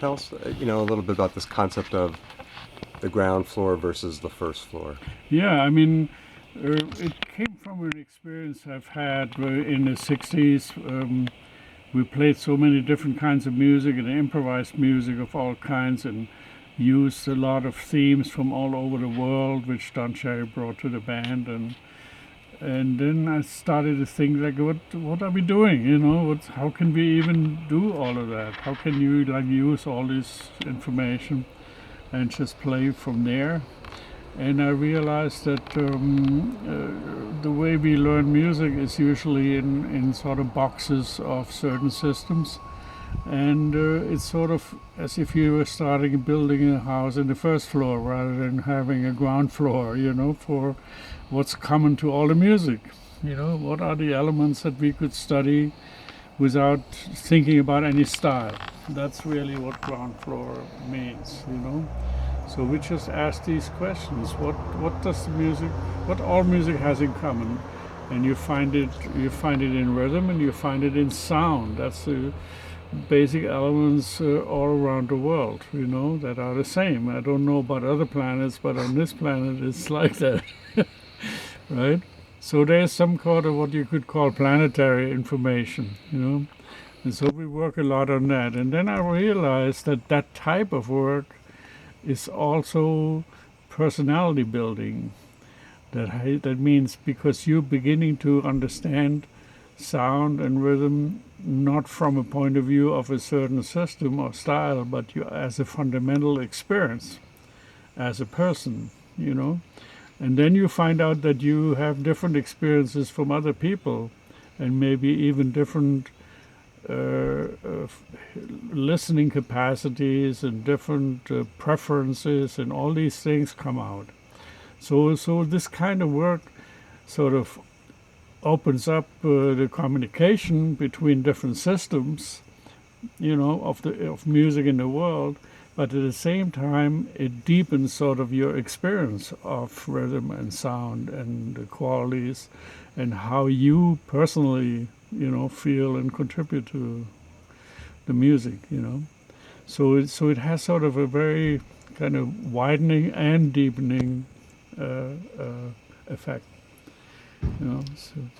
tell us, a little bit about this concept of the ground floor versus the first floor. Yeah, I mean, it came from an experience I've had in the 60s. We played so many different kinds of music and improvised music of all kinds and used a lot of themes from all over the world, which Don Cherry brought to the band. And then I started to think, like, what are we doing? How can we even do all of that? How can you use all this information and just play from there? And I realized that the way we learn music is usually in sort of boxes of certain systems. And it's sort of as if you were starting building a house in the first floor rather than having a ground floor, for what's common to all the music. What are the elements that we could study without thinking about any style? That's really what ground floor means. So we just ask these questions. What does what all music has in common? And you find it in rhythm and you find it in sound. That's the basic elements all around the world, that are the same. I don't know about other planets, but on this planet it's like that, right? So there's some kind of what you could call planetary information, and so we work a lot on that. And then I realized that that type of work is also personality building. That means because you're beginning to understand sound and rhythm not from a point of view of a certain system or style, but you as a fundamental experience as a person, And then you find out that you have different experiences from other people and maybe even different listening capacities and different preferences, and all these things come out. So this kind of work sort of opens up the communication between different systems, of music in the world, but at the same time it deepens sort of your experience of rhythm and sound and the qualities and how you personally feel and contribute to the music, So it has sort of a very kind of widening and deepening effect, So.